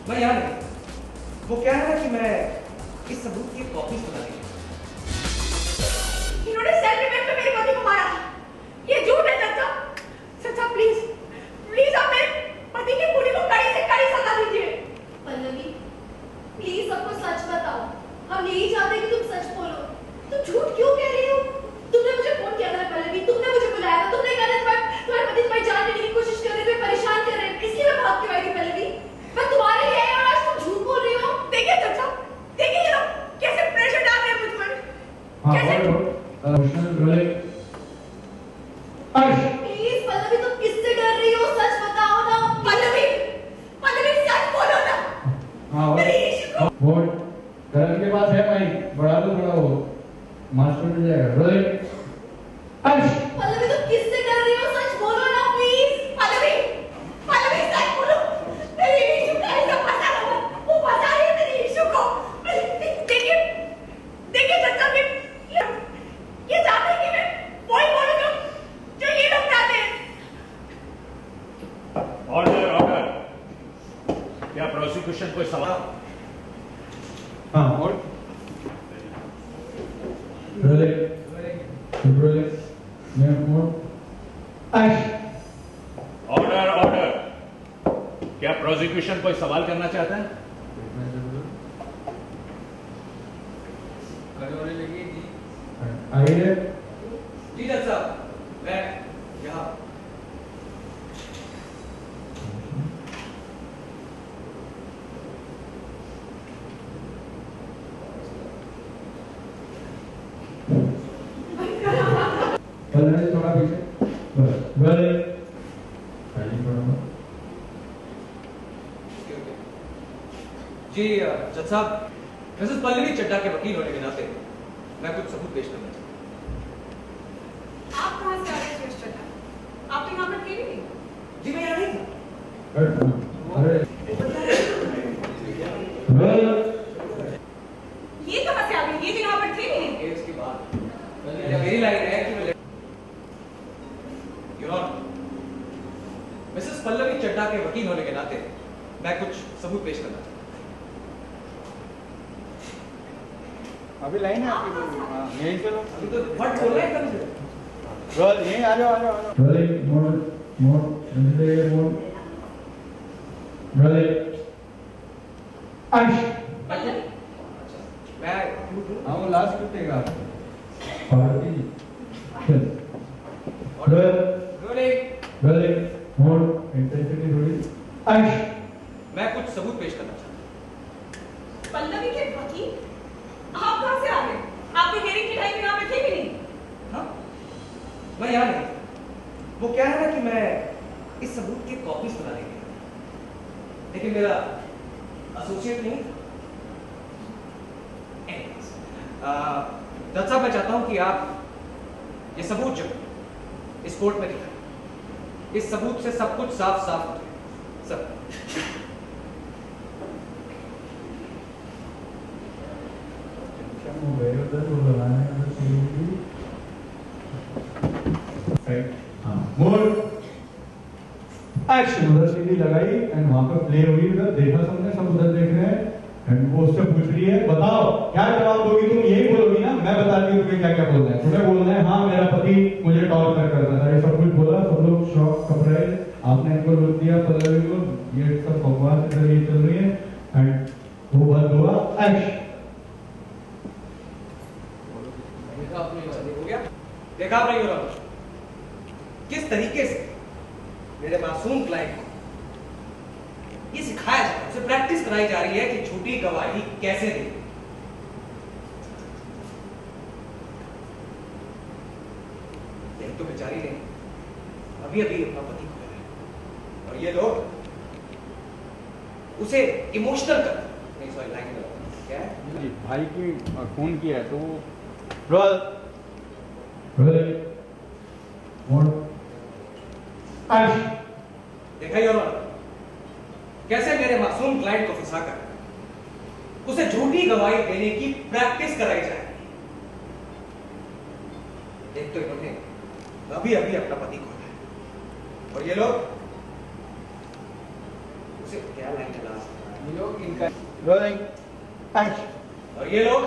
मैं यहाँ नहीं। वो क्या है ना कि मैं इस सबूत की कॉपी सुना रही हूँ। इन्होंने सेल्फ डिफेंस में मेरे पति को मारा। ये झूठ है चाचा। चाचा प्लीज प्लीज आप मेरे पति की पूरी को कड़ी से कड़ी सजा दीजिए। पल्लवी प्लीज सबको सच बताओ। हम यही चाहते हैं कि तुम सच बोलो। तुम झूठ क्यों कह रही हो? तुमने मुझे फोन किया था पल्लवी, तुमने मुझे बुलाया था, तुमने कहा था तुम्हारे पति तुम्हारी जान लेने की कोशिश कर रहे थे, परेशान कर रहे थे, इसलिए मैं भाग के आई थी पल्लवी। मैं तुम्हारे लिए आई और आज तुम झूठ बोल रही हो। देखिए चाचा, देखिए ये लोग कैसे प्रेशर डाल रहे हैं मुझ पर। प्लीज पल्लवी तुम किससे डर रही हो? सच बताओ ना। पल्लवी पल्लवी सच बोलो ना। मेरे यीशु को करण के पास है भाई, बढ़ा दो थोड़ा, वो मास्टर मिल जाएगा। पल्लवी तुम किससे डर रही हो? सच बोलो ना प्लीज। पल्लवी पल्लवी सच बोलो। मेरे यीशु का ऐसा फंसा हुआ, वो फंसा रही है मेरे यीशु को। देखिए देखिए चाचा, ये चाहते हैं कि मैं वही बोलूं जो ये लोग चाहते हैं। Order order. क्या प्रोसिक्यूशन कोई सवाल? हाँ, और ऑर्डर ऑर्डर। क्या प्रोसिक्यूशन कोई सवाल करना चाहता है? आइए जी जज साहब, मैं यहाँ। थोड़ा पीछे, बस जी जज साहब, मिसेस पल्लवी चड्ढा के वकील होने के नाते मैं कुछ सबूत पेश करना चाहता हूँ। आप कहाँ से आ रहे हैं मिस्टर चड्ढा? आप तो यहाँ पर थे नहीं। जी मैं यहाँ नहीं था। ये कहाँ से आ गए? ये तो यहाँ पर थे नहीं। केस के बाद मेरी लाइन है कि मैं Your Honor, Mrs Pallavi Chadha के वकील होने के नाते मैं कुछ सबूत पेश करना चाहता हूँ। अभी लाइन है आपकी, यहीं चलो। अभी तो व्हाट बोल रहे हैं कम से रोल यहीं आ जाओ, आ जाओ, आ जाओ। Rolling mode mode rolling action. मैं हाँ, वो लास्ट कितनेगा party rolling mode intensity rolling action. मैं कुछ सबूत पेश करना चाहता हूँ। पल्लवी के वकील, आप कहाँ से आ गए? आपकी हेयरिंग की टाइम यहाँ पे थे भी नहीं। हाँ, मैं यहाँ नहीं था। वो क्या है ना कि मैं इस सबूत की कॉपी बना रही थी, लेकिन मेरा एसोसिएट नहीं था। जज साहब, मैं चाहता हूं कि आप ये सबूत जो इस कोर्ट में दिखाएं, इस सबूत से सब कुछ साफ साफ हो जाए। Sir action. उधर सीढ़ी लगाई एंड वहां पर प्ले हुई, उधर देखा सबने, सब उधर देख रहे हैं एंड वो उससे पूछ रही है, बताओ क्या जवाब दोगी तुम? यही बोलोगी ना? मैं बताती हूँ तुम्हें क्या क्या बोलना है। तुम्हें बोलना है हाँ मेरा पति मुझे टॉर्चर करता था, ये सब कुछ बोला। सब लोग शॉक घबराए, आपने इनको रोक दिया पल्लवी को, ये सब बकवास इधर ये चल रही है एंड वो बंद हुआ। एक्शन। देखा आपने हो रहा किस तरीके से मेरे मासूम क्लाइंट को ये सिखाया जा रहा है, उसे प्रैक्टिस कराई जा रही है कि झूठी गवाही कैसे दे। तो बेचारी ने अभी अभी अपना पति खोया है और ये लोग उसे इमोशनल कर नहीं, सॉरी लाइन क्या है जी, भाई की खून किया है तो वो रोल देखा ही और कैसे मेरे मासूम क्लाइंट को फंसाकर उसे झूठी गवाही देने की प्रैक्टिस कराई जाए। एक तो इन्होंने अभी अभी अपना पति खोया है और ये लोग उसे क्या लाइन चला सकते हैं। Rolling action. और ये लोग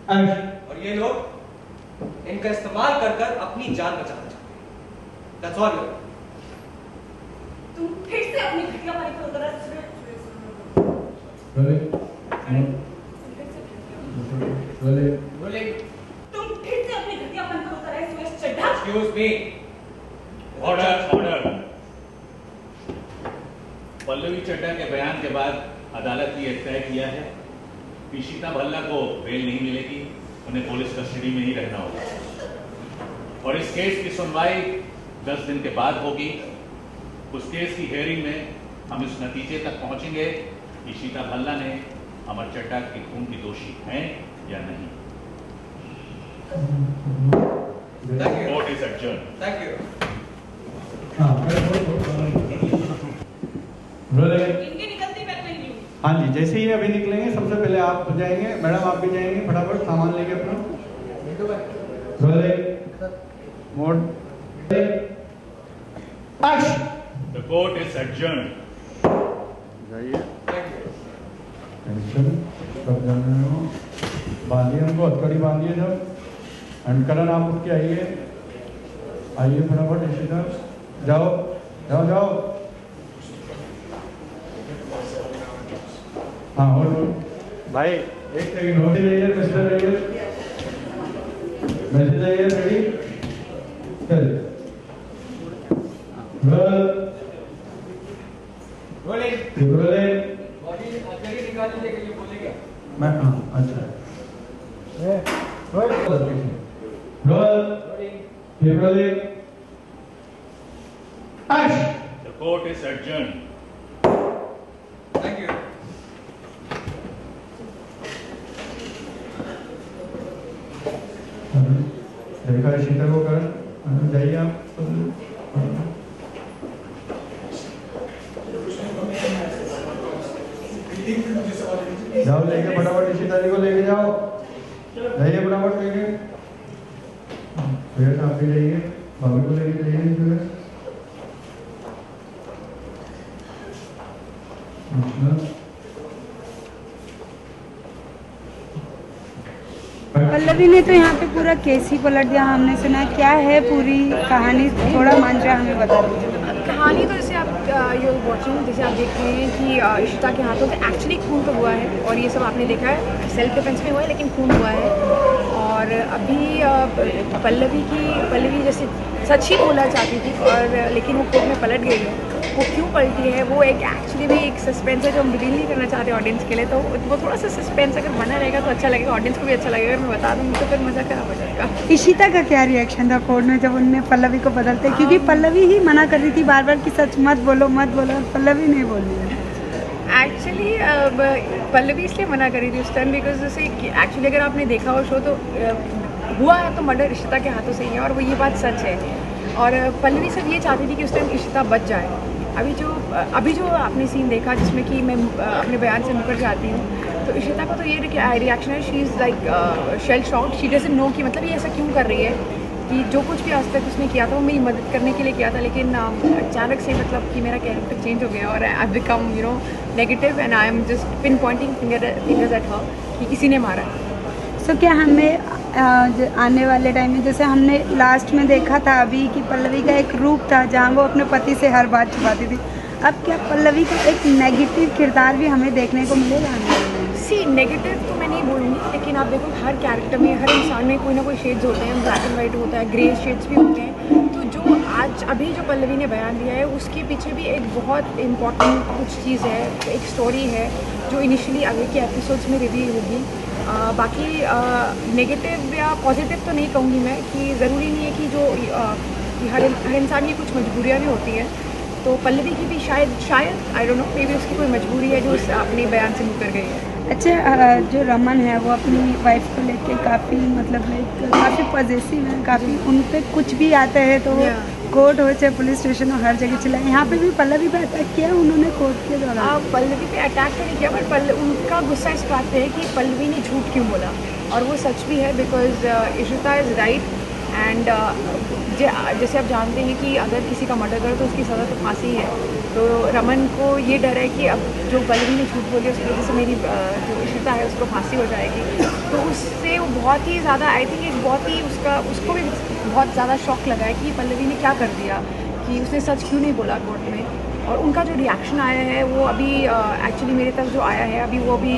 और ये लोग इनका इस्तेमाल कर कर अपनी जान बचाना चाहते हैं। That's all. तुम फिर से अपनी घटियापन को उतरा तुम फिर से अपनी घटियापन को उतरा Suresh Chadha. Excuse me. Order. Pallavi Chadha के बयान के बाद अदालत ने यह तय किया है कि इशिता भल्ला को बेल नहीं मिलेगी, उन्हें पुलिस कस्टडी में ही रहना होगा और इस केस की सुनवाई 10 दिन के बाद होगी। उस केस की हियरिंग में हम इस नतीजे तक पहुंचेंगे कि इशिता भल्ला ने अमर चड्ढा के खून की दोषी हैं या नहीं। Thank you. Court is adjourn. Thank you. इनके निकलते पैर में नहीं। हाँ जी, जैसे ही अभी निकलेंगे सबसे पहले आप जाएंगे, मैडम आप भी जाएंगे, फटाफट सामान लेके अपना mode action. The court is adjourn. जाइए Thank you. टेंशन सब जाने हो, बांधिए उनको, हथकड़ी बांधिए जब। एंड करण आप उठ के आइए फटाफट, इशिता जाओ जाओ जाओ। हाँ होल्ड भाई, एक सेकंड होल्ड जाइए, मिस्टर जाइए, मैसेज आइए, रेडी चल रोलिंग बॉडी अकेली निकालने के लिए बोलेगा। मैं हाँ अच्छा role rolling action. The court is adjourn. Thank you. देखा इशिता को कर, जाइए आप जाओ, लेके फटाफट इशिता जी को लेके जाओ, जाइए फटाफट लेके। फिर आप भी जाइए, भाभी को लेके जाइए। पल्लवी ने तो यहाँ पे पूरा केस ही पलट दिया। हमने सुना क्या है पूरी कहानी, थोड़ा मांझा हमें बता दीजिए। कहानी तो जैसे आप यू वॉचिंग, जैसे आप देख रहे हैं कि इशिता के हाथों से एक्चुअली खून तो हुआ है और ये सब आपने देखा है, सेल्फ डिफेंस में हुआ है लेकिन खून हुआ है। और अभी पल्लवी जैसे सच ही बोलना चाहती थी और लेकिन वो कोर्ट में पलट गई है। वो क्यों पलटी है वो एक एक्चुअली भी एक सस्पेंस है जो हम रिवील नहीं करना चाहते ऑडियंस के लिए, तो वो थोड़ा सा सस्पेंस अगर बना रहेगा तो अच्छा लगेगा, ऑडियंस को भी अच्छा लगेगा। मैं बता दूँगी तो फिर मज़ा खराब हो जाएगा। इशिता का क्या रिएक्शन था कोर्ट में जब उनने पल्लवी को बदलते, क्योंकि पल्लवी ही मना कर रही थी बार बार कि सच मत बोलो और पल्लवी नहीं बोल रही है। एक्चुअली पल्लवी इसलिए मना करी थी उस टाइम बिकॉज जैसे एक्चुअली अगर आपने देखा हो शो तो हुआ है तो मर्डर इशिता के हाथों से ही है और वो ये बात सच है। और पल्लवी सिर्फ ये चाहती थी कि उस टाइम इशिता बच जाए। अभी जो आपने सीन देखा जिसमें कि मैं अपने बयान से मुकर जाती हूँ, तो इशिता का तो ये रिएक्शन है, she is like shell shot, she doesn't know कि मतलब ये ऐसा क्यों कर रही है, कि जो कुछ भी आज तक उसने किया था वो मेरी मदद करने के लिए किया था, लेकिन अचानक से मतलब कि मेरा कैरेक्टर चेंज हो गया और I become negative and I am just pin Poynting fingers at her कि किसी ने मारा है। सो क्या हमें आने वाले टाइम में, जैसे हमने लास्ट में देखा था अभी कि पल्लवी का एक रूप था जहाँ वो अपने पति से हर बात छुपाती थी, अब क्या पल्लवी का एक नेगेटिव किरदार भी हमें देखने को मिलेगा? सी नेगेटिव तो मैं नहीं बोलूँगी, लेकिन आप देखो हर कैरेक्टर में, हर इंसान में कोई ना कोई शेड्स होते हैं, ब्लैक एंड वाइट होता है, ग्रे शेड्स भी होते हैं। तो जो अभी जो पल्लवी ने बयान दिया है उसके पीछे भी एक बहुत इम्पॉर्टेंट कुछ चीज़ है, एक स्टोरी है जो इनिशियली आगे के एपिसोड्स में रिवील होगी। बाकी नेगेटिव या पॉजिटिव तो नहीं कहूँगी मैं, कि ज़रूरी नहीं है कि जो हर इंसान की कुछ मजबूरियाँ भी होती हैं, तो पल्लवी की भी शायद I don't know, may be उसकी कोई मजबूरी है जो अपने बयान से मुकर गई है। अच्छा, जो रमन है वो अपनी वाइफ को लेके काफ़ी मतलब काफ़ी पॉजिटिव है, काफ़ी उन पे कुछ भी आता है तो वो कोर्ट हो चाहे पुलिस स्टेशन हो हर जगह चलाए। यहाँ पे भी पल्लवी पे अटैक किया उन्होंने कोर्ट के दौरान। पल्लवी पे अटैक तो नहीं किया, पर उनका गुस्सा इस बात पे है कि पल्लवी ने झूठ क्यों बोला, और वो सच भी है because Ishita is right and जैसे आप जानते हैं कि अगर किसी का मर्डर करो तो उसकी सज़ा तो फांसी ही है। तो रमन को ये डर है कि अब जो पल्लवी ने झूठ बोली उसकी वजह से मेरी जो इशिता है उसको फांसी हो जाएगी। तो उससे वो बहुत ही ज़्यादा आई थिंक एक बहुत ही उसको भी बहुत ज़्यादा शॉक लगा है कि पल्लवी ने क्या कर दिया, कि उसने सच क्यों नहीं बोला कोर्ट में। और उनका जो रिएक्शन आया है वो अभी एक्चुअली मेरे तरफ जो आया है अभी वो भी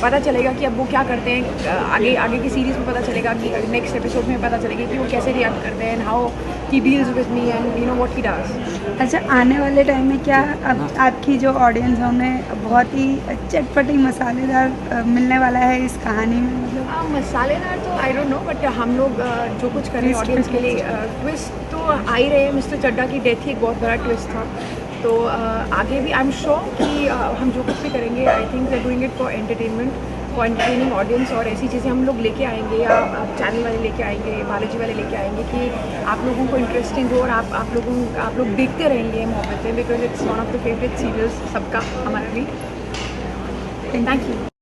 पता चलेगा कि अब वो क्या करते हैं। आगे की सीरीज़ में पता चलेगा कि नेक्स्ट एपिसोड में पता चलेगा कि वो कैसे रिएक्ट करते हैं and how he deals with me and you know what he does. अच्छा, आने वाले टाइम में क्या अब आपकी जो ऑडियंस है उन्हें बहुत ही चटपटी मसालेदार मिलने वाला है इस कहानी में? मतलब मसालेदार तो आई डोंट नो, बट हम लोग जो कुछ करें ऑडियंस के लिए ट्विस्ट तो आ ही रहे हैं। मिस्टर चड्ढा की डेथ ही एक बहुत बड़ा ट्विस्ट था। तो आगे भी आई एम श्योर कि हम जो कुछ भी करेंगे I think we are doing it for entertainment, for entertaining audience. और ऐसी चीज़ें हम लोग लेके आएंगे या चैनल वाले लेके आएंगे, बालाजी वाले लेके आएंगे कि आप लोगों को इंटरेस्टिंग हो और आप लोग देखते रहेंगे Mohabbatein, because it's one of the favourite serials सबका, हमारा भी। Thank you.